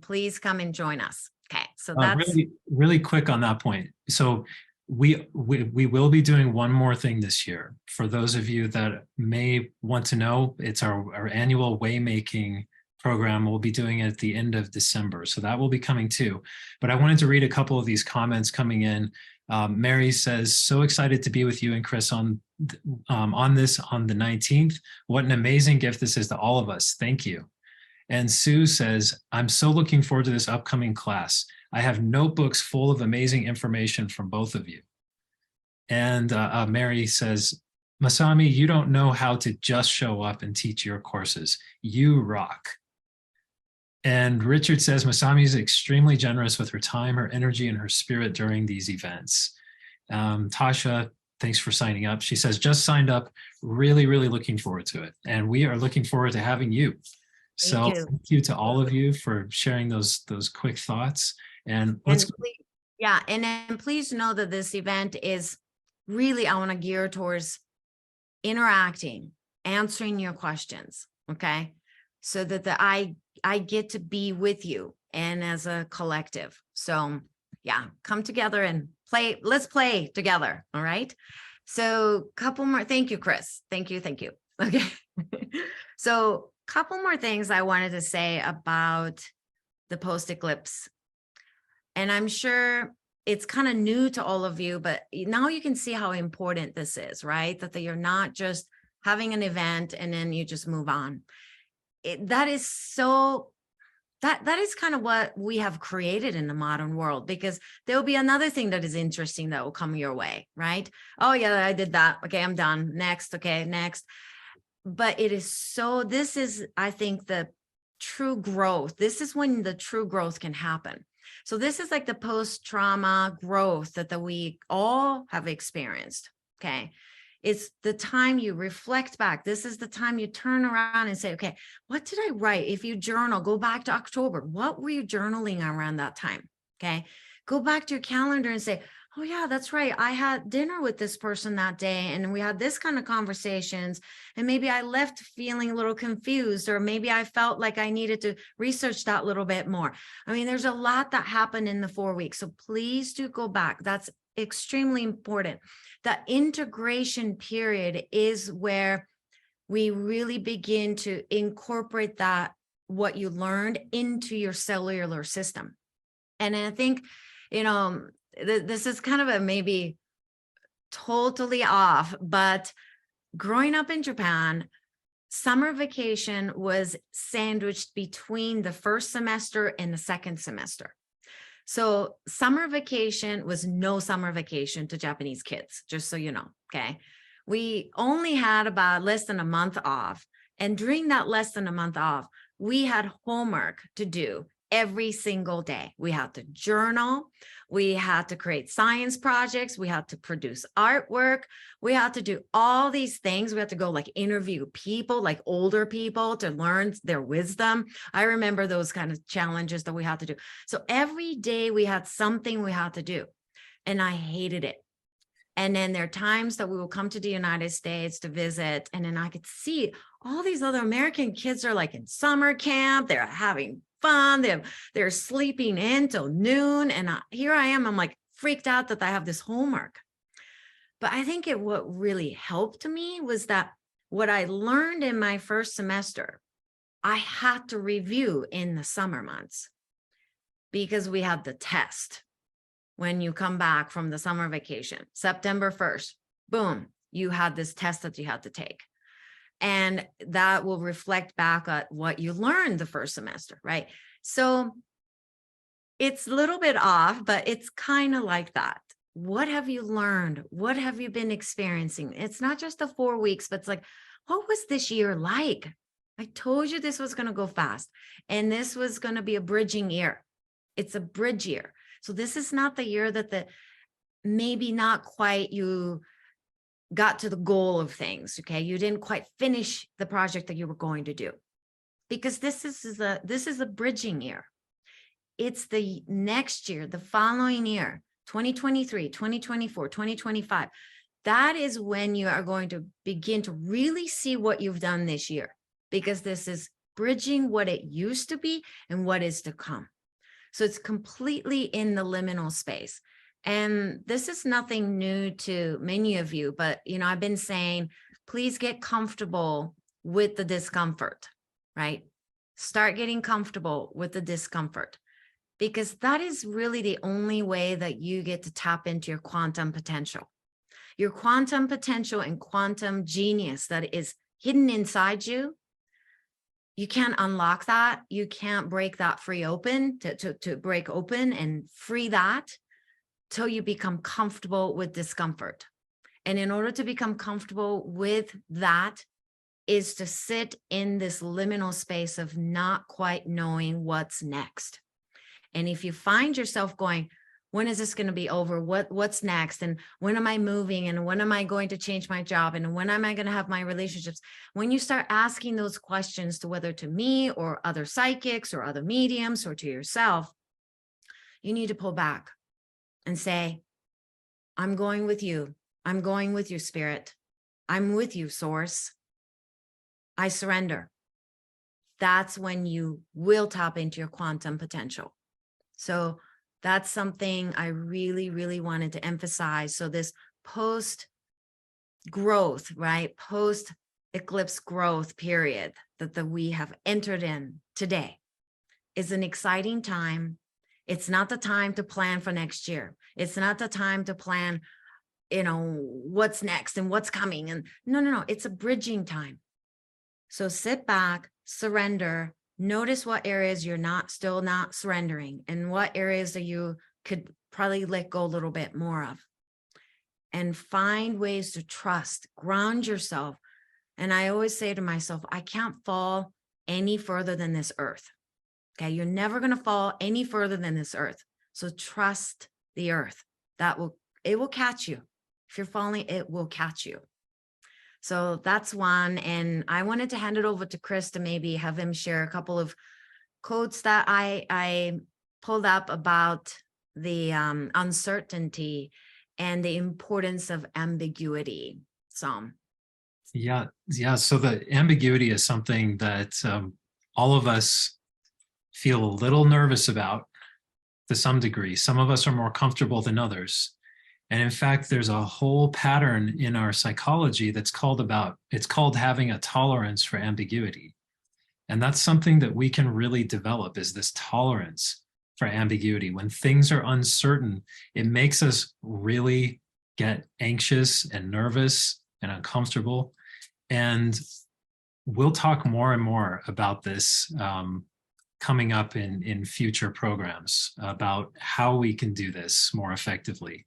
please come and join us. Okay, so that's really quick on that point. So we will be doing one more thing this year. For those of you that may want to know, it's our annual waymaking program. We'll be doing it at the end of December. So that will be coming too. But I wanted to read a couple of these comments coming in. Mary says, so excited to be with you and Chris on this on the 19th. What an amazing gift this is to all of us. Thank you. And Sue says, I'm so looking forward to this upcoming class. I have notebooks full of amazing information from both of you. And Mary says, Masami, you don't know how to just show up and teach your courses. You rock. And Richard says, Masami is extremely generous with her time, her energy, and her spirit during these events. Tasha, thanks for signing up. She says, just signed up, really looking forward to it. And we are looking forward to having you. So thank you to all of you for sharing those quick thoughts. And let's go. Yeah, and then please know that this event is really, I want to gear towards interacting, answering your questions, okay? So that I get to be with you and as a collective. So yeah, come together and play. Let's play together, all right? So couple more, thank you, Chris. Thank you. Okay, so couple more things I wanted to say about the post-eclipse. And I'm sure it's kind of new to all of you, but now you can see how important this is, right? That you're not just having an event and then you just move on. That is kind of what we have created in the modern world, because there'll be another thing that is interesting that will come your way, right? Oh yeah, I did that. Okay, I'm done. Next. Okay, next. But it is so, this is, I think, the true growth. This is when the true growth can happen. So this is like the post-trauma growth that we all have experienced, okay? It's the time you reflect back. This is the time you turn around and say, okay, what did I write? If you journal, go back to October. What were you journaling around that time, okay? Go back to your calendar and say, oh yeah, that's right. I had dinner with this person that day and we had this kind of conversations, and maybe I left feeling a little confused, or maybe I felt like I needed to research that a little bit more. I mean, there's a lot that happened in the 4 weeks. So please do go back. That's extremely important. The integration period is where we really begin to incorporate that, what you learned, into your cellular system. And I think, you know, this is kind of a maybe totally off, but growing up in Japan, summer vacation was sandwiched between the first semester and the second semester. So summer vacation was no summer vacation to Japanese kids, just so you know, okay? We only had about less than a month off. And during that less than a month off, we had homework to do every single day. We had to journal, we had to create science projects, we had to produce artwork, we had to do all these things. We had to go like interview people, like older people, to learn their wisdom. I remember those kind of challenges that we had to do. So every day we had something we had to do, and I hated it. And then there are times that we will come to the United States to visit, and then I could see all these other American kids are like in summer camp, they're having fun, they're sleeping in till noon, and here I am, I'm like freaked out that I have this homework. But I think what really helped me was that what I learned in my first semester I had to review in the summer months because we had the test. When you come back from the summer vacation, September 1st, boom, you had this test that you had to take. And that will reflect back at what you learned the first semester, right? So it's a little bit off, but it's kind of like that. What have you learned? What have you been experiencing? It's not just the 4 weeks, but it's like, what was this year like? I told you this was going to go fast, and this was going to be a bridging year. It's a bridge year. So this is not the year that maybe not quite you got to the goal of things. Okay. You didn't quite finish the project that you were going to do, because this is a bridging year. It's the next year, the following year, 2023, 2024, 2025. That is when you are going to begin to really see what you've done this year, because this is bridging what it used to be and what is to come. So it's completely in the liminal space. And this is nothing new to many of you, but I've been saying, please get comfortable with the discomfort, right? Start getting comfortable with the discomfort, because that is really the only way that you get to tap into your quantum potential. Your quantum potential and quantum genius that is hidden inside you. You can't unlock that. You can't break that free open to break open and free that till you become comfortable with discomfort. And in order to become comfortable with that is to sit in this liminal space of not quite knowing what's next. And if you find yourself going, when is this going to be over? What's next? And when am I moving? And when am I going to change my job? And when am I going to have my relationships? When you start asking those questions to whether to me or other psychics or other mediums or to yourself, you need to pull back and say, I'm going with you. I'm going with you, Spirit. I'm with you, Source. I surrender. That's when you will tap into your quantum potential. So that's something I really, really wanted to emphasize. So this post-growth, right? Post-eclipse growth period that we have entered in today is an exciting time. It's not the time to plan for next year. It's not the time to plan, what's next and what's coming. And no. It's a bridging time. So sit back, surrender. Notice what areas you're still not surrendering, and what areas that you could probably let go a little bit more of, and find ways to trust, ground yourself. And I always say to myself, I can't fall any further than this earth. Okay. You're never going to fall any further than this earth. So trust the earth. It will catch you. If you're falling, it will catch you. So that's one. And I wanted to hand it over to Chris to maybe have him share a couple of quotes that I pulled up about the uncertainty and the importance of ambiguity. So. Yeah. So the ambiguity is something that all of us feel a little nervous about to some degree. Some of us are more comfortable than others. And in fact, there's a whole pattern in our psychology it's called having a tolerance for ambiguity. And that's something that we can really develop, is this tolerance for ambiguity. When things are uncertain, it makes us really get anxious and nervous and uncomfortable. And we'll talk more and more about this coming up in future programs, about how we can do this more effectively.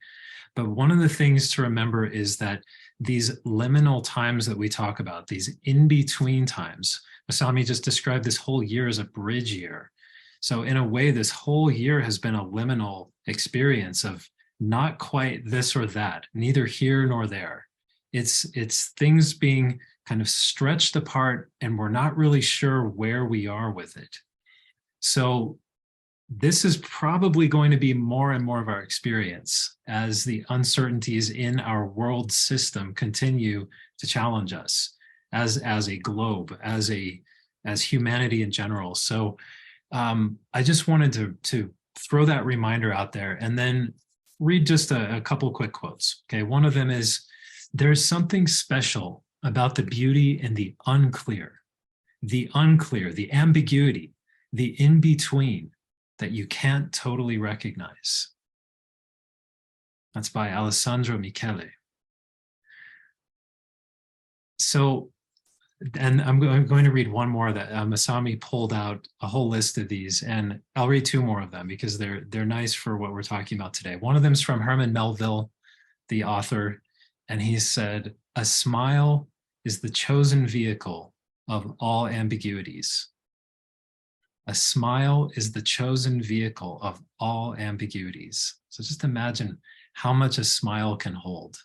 But one of the things to remember is that these liminal times that we talk about, these in-between times, Masami just described this whole year as a bridge year. So in a way, this whole year has been a liminal experience of not quite this or that, neither here nor there. It's things being kind of stretched apart, and we're not really sure where we are with it. So this is probably going to be more and more of our experience as the uncertainties in our world system continue to challenge us as a globe, as humanity in general. So I just wanted to throw that reminder out there, and then read just a couple quick quotes. Okay, one of them is, "There's something special about the beauty in the unclear. the unclear, the ambiguity, the in-between that you can't totally recognize. That's by Alessandro Michele. So, and I'm going to read one more that Masami pulled out a whole list of these, and I'll read two more of them because they're nice for what we're talking about today. One of them is from Herman Melville, the author, and he said, "A smile is the chosen vehicle of all ambiguities." A smile is the chosen vehicle of all ambiguities. So just imagine how much a smile can hold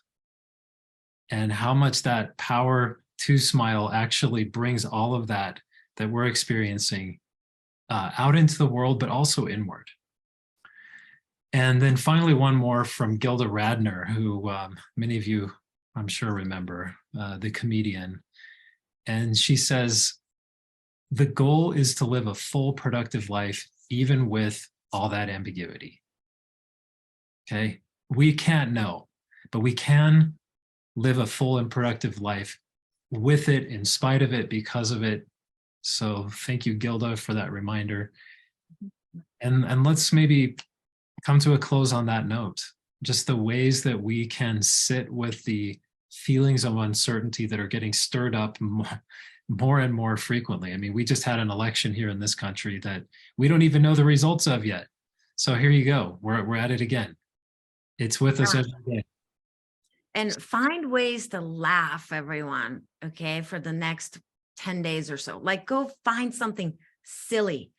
and how much that power to smile actually brings all of that we're experiencing out into the world, but also inward. And then finally, one more from Gilda Radner, who many of you, I'm sure, remember, the comedian. And she says, "The goal is to live a full, productive life, even with all that ambiguity." Okay? We can't know, but we can live a full and productive life with it, in spite of it, because of it. So thank you, Gilda, for that reminder. And let's maybe come to a close on that note. Just the ways that we can sit with the feelings of uncertainty that are getting stirred up more and more frequently. I mean, we just had an election here in this country that we don't even know the results of yet. So here you go. We're at it again. It's with us every day. And find ways to laugh, everyone, okay, for the next 10 days or so. Like, go find something silly.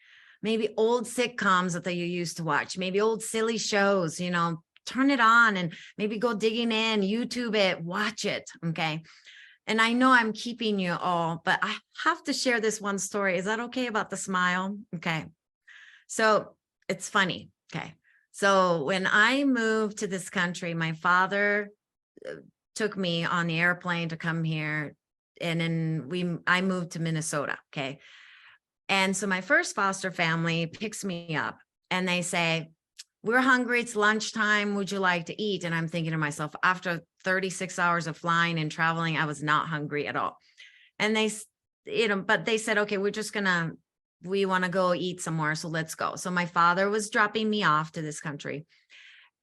Maybe old sitcoms that you used to watch, maybe old silly shows, you know, turn it on and maybe go digging in, YouTube it, watch it, okay? And I know I'm keeping you all, but I have to share this one story. Is that okay about the smile? Okay. So it's funny, okay? So when I moved to this country, my father took me on the airplane to come here, and then I moved to Minnesota, okay? And so my first foster family picks me up and they say, "We're hungry, it's lunchtime, would you like to eat?" And I'm thinking to myself, after 36 hours of flying and traveling, I was not hungry at all. And they, you know, but they said, "Okay, we want to go eat somewhere, so let's go." So my father was dropping me off to this country.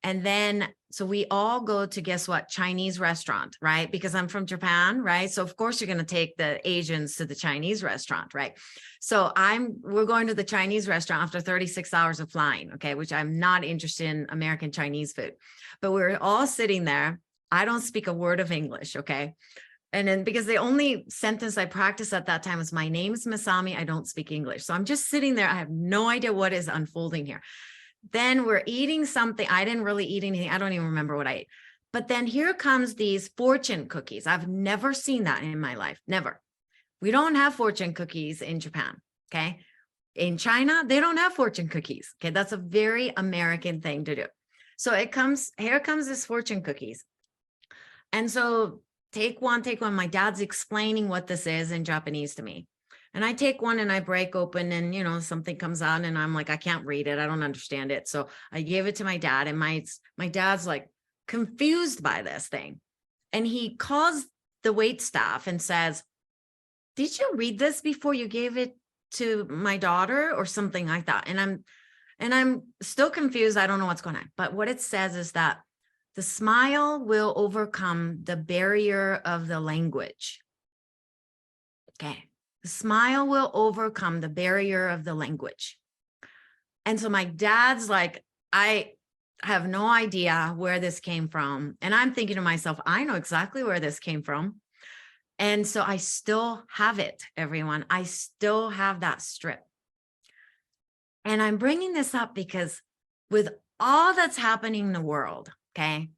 And then, so we all go to, guess what, Chinese restaurant, right? Because I'm from Japan, right? So of course you're going to take the Asians to the Chinese restaurant, right? So we're going to the Chinese restaurant after 36 hours of flying, okay? Which I'm not interested in American Chinese food, but we're all sitting there. I don't speak a word of English, okay? And then, because the only sentence I practiced at that time was, "My name is Masami, I don't speak English." So I'm just sitting there. I have no idea what is unfolding here. Then we're eating something. I didn't really eat anything. I don't even remember what I ate. But then here comes these fortune cookies. I've never seen that in my life. Never. We don't have fortune cookies in Japan. Okay. In China, they don't have fortune cookies. Okay. That's a very American thing to do. So here comes this fortune cookies. And so take one. My dad's explaining what this is in Japanese to me. And I take one and I break open, and, you know, something comes out and I'm like, I can't read it. I don't understand it. So I give it to my dad, and my dad's like confused by this thing. And he calls the wait staff and says, "Did you read this before you gave it to my daughter?" or something like that. And I'm still confused. I don't know what's going on. But what it says is that the smile will overcome the barrier of the language. Okay. The smile will overcome the barrier of the language. And so my dad's like, I have no idea where this came from. And I'm thinking to myself, I know exactly where this came from. And so I still have it, everyone. I still have that strip. And I'm bringing this up because with all that's happening in the world, okay,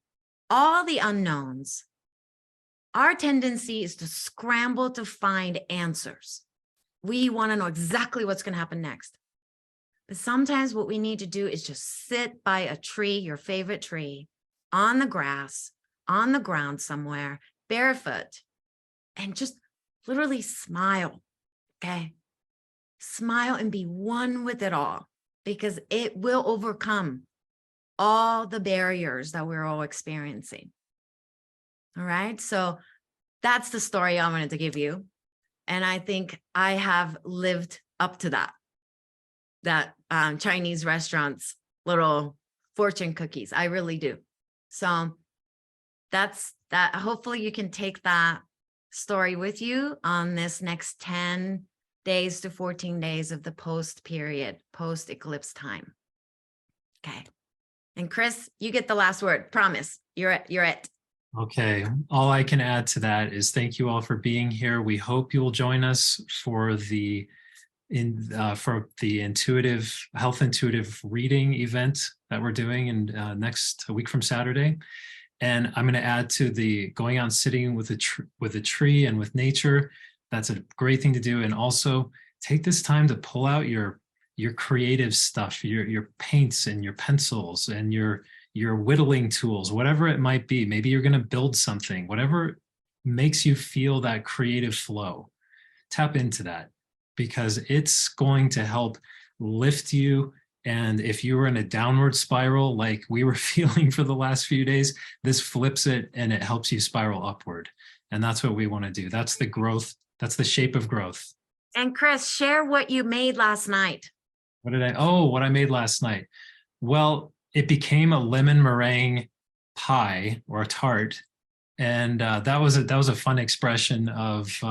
all the unknowns, our tendency is to scramble to find answers. We want to know exactly what's going to happen next. But sometimes what we need to do is just sit by a tree, your favorite tree, on the grass, on the ground somewhere, barefoot, and just literally smile, okay? Smile and be one with it all, because it will overcome all the barriers that we're all experiencing. All right, so that's the story I wanted to give you. And I think I have lived up to that Chinese restaurant's little fortune cookies. I really do. So that's that. Hopefully you can take that story with you on this next 10 days to 14 days of the post period, post eclipse time. Okay. And Chris, you get the last word. Promise. You're it. Okay. All I can add to that is thank you all for being here. We hope you will join us for the health intuitive reading event that we're doing in next week from Saturday. And I'm going to add to the going out and sitting with a tree and with nature. That's a great thing to do. And also take this time to pull out your creative stuff, your paints and your pencils and your whittling tools, whatever it might be. Maybe you're going to build something, whatever makes you feel that creative flow. Tap into that, because it's going to help lift you. And if you were in a downward spiral, like we were feeling for the last few days, this flips it and it helps you spiral upward. And that's what we want to do. That's the growth. That's the shape of growth. And Chris, share what you made last night. What I made last night. Well, it became a lemon meringue pie or a tart. And that was a fun expression of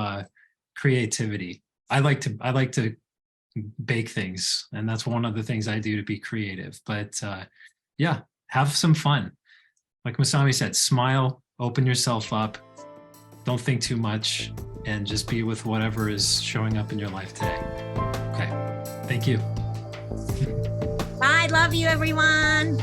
creativity. I like to bake things, and that's one of the things I do to be creative. But yeah, have some fun. Like Masami said, smile, open yourself up, don't think too much, and just be with whatever is showing up in your life today. Okay, thank you. Bye, love you, everyone.